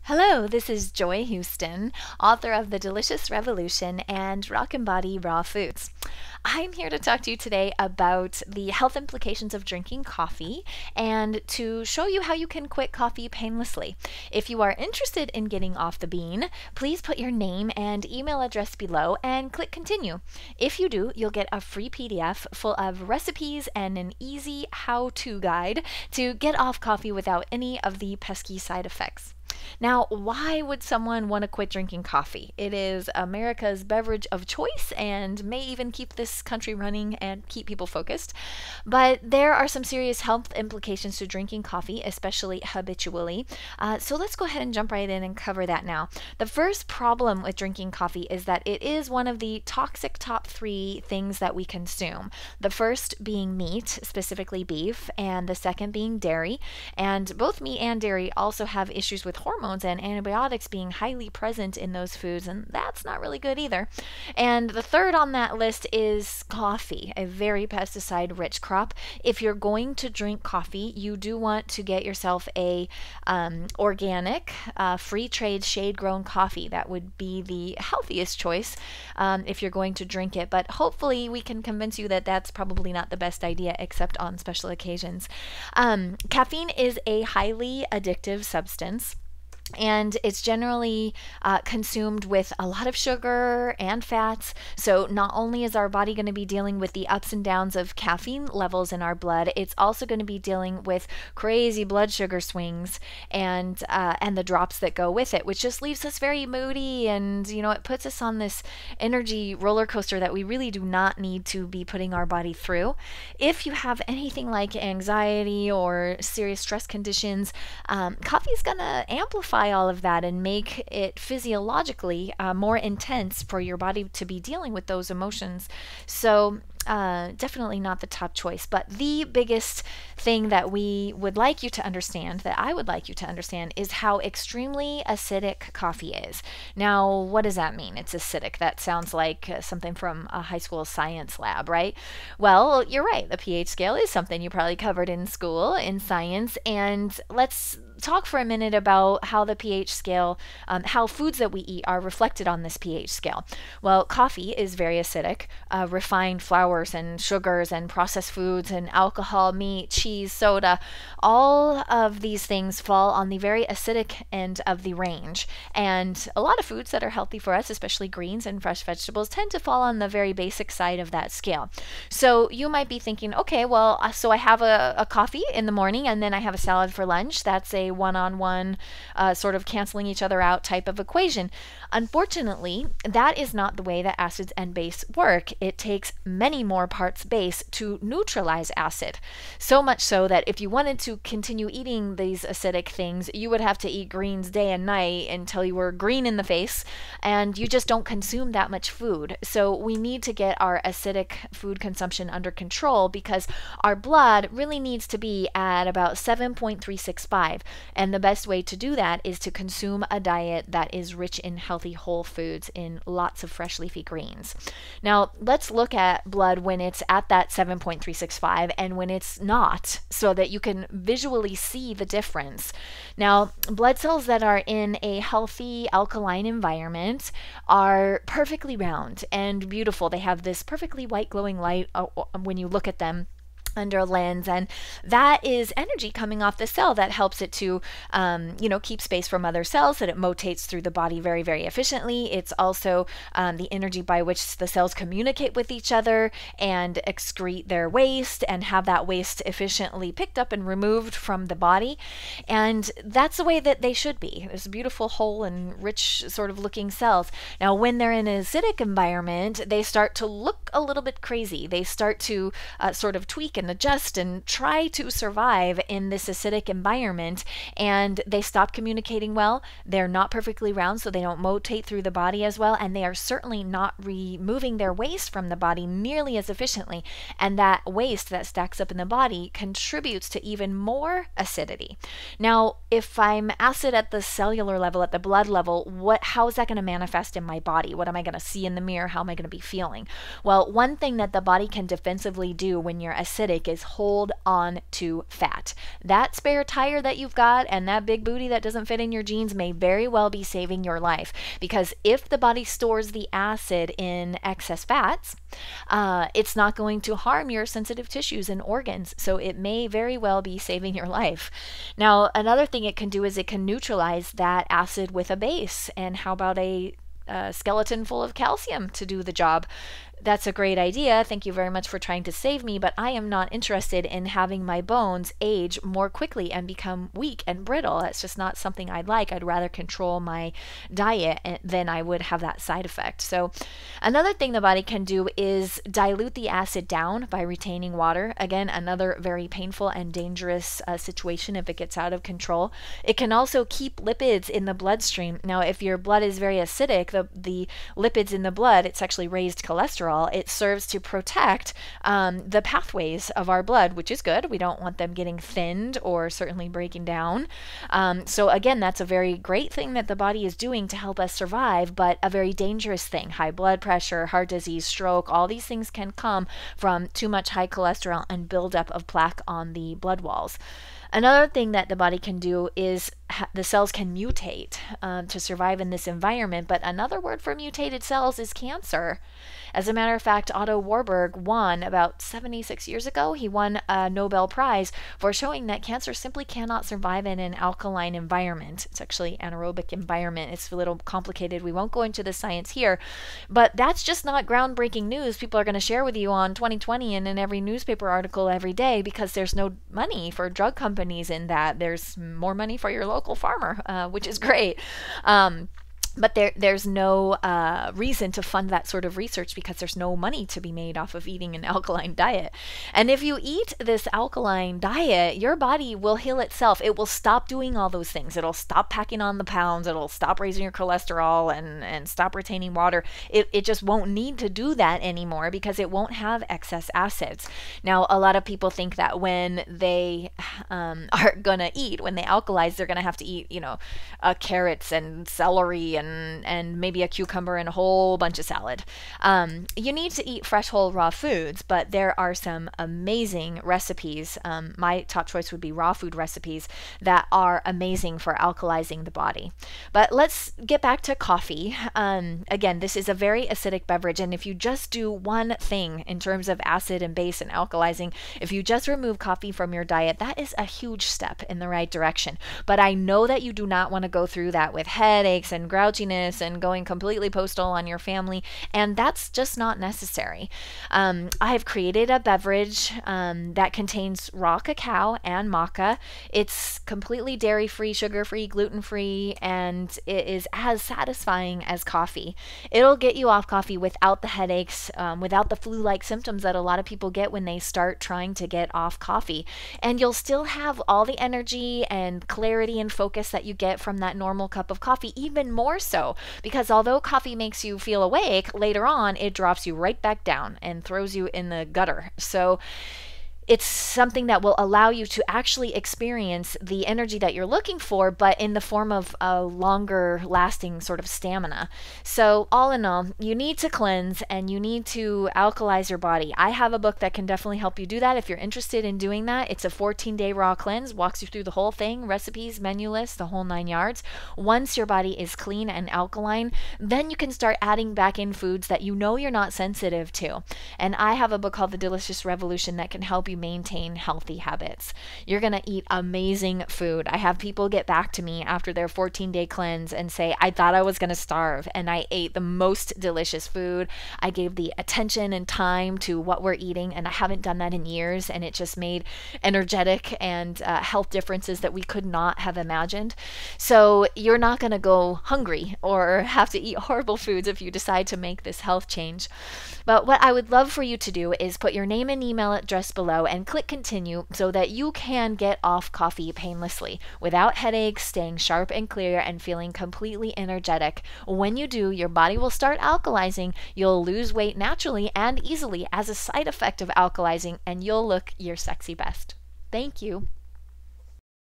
Hello, this is Joy Houston, author of The Delicious Revolution and Rock and Body Raw Foods. I'm here to talk to you today about the health implications of drinking coffee and to show you how you can quit coffee painlessly. If you are interested in getting off the bean, please put your name and email address below and click continue. If you do, you'll get a free PDF full of recipes and an easy how-to guide to get off coffee without any of the pesky side effects. Now, why would someone want to quit drinking coffee? It is America's beverage of choice and may even keep this country running and keep people focused. But there are some serious health implications to drinking coffee, especially habitually. So let's go ahead and jump right in and cover that now. The first problem with drinking coffee is that it is one of the toxic top 3 things that we consume. The first being meat, specifically beef, and the second being dairy. And both meat and dairy also have issues with hormones and antibiotics being highly present in those foods, and that's not really good either. And the third on that list is coffee, a very pesticide-rich crop. If you're going to drink coffee, you do want to get yourself a organic, free trade, shade-grown coffee. That would be the healthiest choice if you're going to drink it, but hopefully we can convince you that that's probably not the best idea except on special occasions. Caffeine is a highly addictive substance. And it's generally consumed with a lot of sugar and fats. So not only is our body going to be dealing with the ups and downs of caffeine levels in our blood, it's also going to be dealing with crazy blood sugar swings and the drops that go with it, which just leaves us very moody, and it puts us on this energy roller coaster that we really do not need to be putting our body through. If you have anything like anxiety or serious stress conditions, coffee is going to amplify all of that and make it physiologically more intense for your body to be dealing with those emotions. So definitely not the top choice. But the biggest thing that we would like you to understand, that I would like you to understand, is how extremely acidic coffee is. Now, what does that mean? It's acidic. That sounds like something from a high school science lab, right? Well, you're right. The pH scale is something you probably covered in school in science. And let's talk for a minute about how the pH scale, how foods that we eat are reflected on this pH scale. Well, coffee is very acidic. Refined flours and sugars and processed foods and alcohol, meat, cheese, soda, all of these things fall on the very acidic end of the range. And a lot of foods that are healthy for us, especially greens and fresh vegetables, tend to fall on the very basic side of that scale. So you might be thinking, okay, well, so I have a coffee in the morning and then I have a salad for lunch. That's a one-on-one sort of canceling each other out type of equation. Unfortunately, that is not the way that acids and base work. It takes many more parts base to neutralize acid. So much so that if you wanted to continue eating these acidic things, you would have to eat greens day and night until you were green in the face, and you just don't consume that much food. So we need to get our acidic food consumption under control because our blood really needs to be at about 7.365. And the best way to do that is to consume a diet that is rich in healthy whole foods in lots of fresh leafy greens. Now, let's look at blood when it's at that 7.365 and when it's not, so that you can visually see the difference. Now, blood cells that are in a healthy alkaline environment are perfectly round and beautiful. They have this perfectly white glowing light when you look at them under a lens, and that is energy coming off the cell that helps it to keep space from other cells, that it motates through the body very, very efficiently. It's also the energy by which the cells communicate with each other and excrete their waste and have that waste efficiently picked up and removed from the body. And that's the way that they should be. There's beautiful, whole, and rich sort of looking cells. Now, when they're in an acidic environment, they start to look a little bit crazy. They start to sort of tweak and adjust and try to survive in this acidic environment, and they stop communicating well. They're not perfectly round, so they don't motate through the body as well, and they are certainly not removing their waste from the body nearly as efficiently, and that waste that stacks up in the body contributes to even more acidity. Now, if I'm acid at the cellular level, at the blood level, how is that going to manifest in my body? What am I going to see in the mirror? How am I going to be feeling? Well, one thing that the body can defensively do when you're acidic acidic is hold on to fat. That spare tire that you've got and that big booty that doesn't fit in your jeans may very well be saving your life, because if the body stores the acid in excess fats, it's not going to harm your sensitive tissues and organs. So it may very well be saving your life. Now, another thing it can do is it can neutralize that acid with a base. And how about a skeleton full of calcium to do the job? That's a great idea. Thank you very much for trying to save me, but I am not interested in having my bones age more quickly and become weak and brittle. That's just not something I'd like. I'd rather control my diet than I would have that side effect. So another thing the body can do is dilute the acid down by retaining water. Again, another very painful and dangerous situation if it gets out of control. It can also keep lipids in the bloodstream. Now, if your blood is very acidic, the lipids in the blood, it's actually raised cholesterol. It serves to protect the pathways of our blood, which is good. We don't want them getting thinned or certainly breaking down. So again, that's a very great thing that the body is doing to help us survive, but a very dangerous thing. High blood pressure, heart disease, stroke, all these things can come from too much high cholesterol and buildup of plaque on the blood walls. Another thing that the body can do is the cells can mutate to survive in this environment, but another word for mutated cells is cancer. As a matter of fact, Otto Warburg won about 76 years ago. He won a Nobel Prize for showing that cancer simply cannot survive in an alkaline environment. It's actually anaerobic environment. It's a little complicated. We won't go into the science here, but that's just not groundbreaking news people are going to share with you on 2020 and in every newspaper article every day, because there's no money for drug companies in that. There's more money for your local farmer, which is great. But there's no reason to fund that sort of research because there's no money to be made off of eating an alkaline diet. And if you eat this alkaline diet, your body will heal itself. It will stop doing all those things. It'll stop packing on the pounds. It'll stop raising your cholesterol and stop retaining water. It just won't need to do that anymore because it won't have excess acids. Now, a lot of people think that when they are going to eat, when they alkalize, they're going to have to eat, carrots and celery and maybe a cucumber and a whole bunch of salad. You need to eat fresh, whole, raw foods, but there are some amazing recipes. My top choice would be raw food recipes that are amazing for alkalizing the body. But let's get back to coffee. Again, this is a very acidic beverage, and if you just do one thing in terms of acid and base and alkalizing, if you just remove coffee from your diet, that is a huge step in the right direction. But I know that you do not want to go through that with headaches and grouchiness and going completely postal on your family, and that's just not necessary. I've created a beverage that contains raw cacao and maca. It's completely dairy-free, sugar-free, gluten-free, and it is as satisfying as coffee. It'll get you off coffee without the headaches, without the flu-like symptoms that a lot of people get when they start trying to get off coffee. And you'll still have all the energy and clarity and focus that you get from that normal cup of coffee, even more so, because although coffee makes you feel awake, later on it drops you right back down and throws you in the gutter. So it's something that will allow you to actually experience the energy that you're looking for, but in the form of a longer lasting sort of stamina. So all in all, you need to cleanse and you need to alkalize your body. I have a book that can definitely help you do that if you're interested in doing that. It's a 14-day raw cleanse, walks you through the whole thing, recipes, menu list, the whole 9 yards. Once your body is clean and alkaline, then you can start adding back in foods that you know you're not sensitive to. And I have a book called The Delicious Revolution that can help you maintain healthy habits. You're going to eat amazing food. I have people get back to me after their 14-day cleanse and say, I thought I was going to starve, and I ate the most delicious food. I gave the attention and time to what we're eating, and I haven't done that in years, and it just made energetic and health differences that we could not have imagined. So you're not going to go hungry or have to eat horrible foods if you decide to make this health change. But what I would love for you to do is put your name and email address below and click continue so that you can get off coffee painlessly without headaches, staying sharp and clear, and feeling completely energetic. When you do, your body will start alkalizing, you'll lose weight naturally and easily as a side effect of alkalizing, and you'll look your sexy best. Thank you.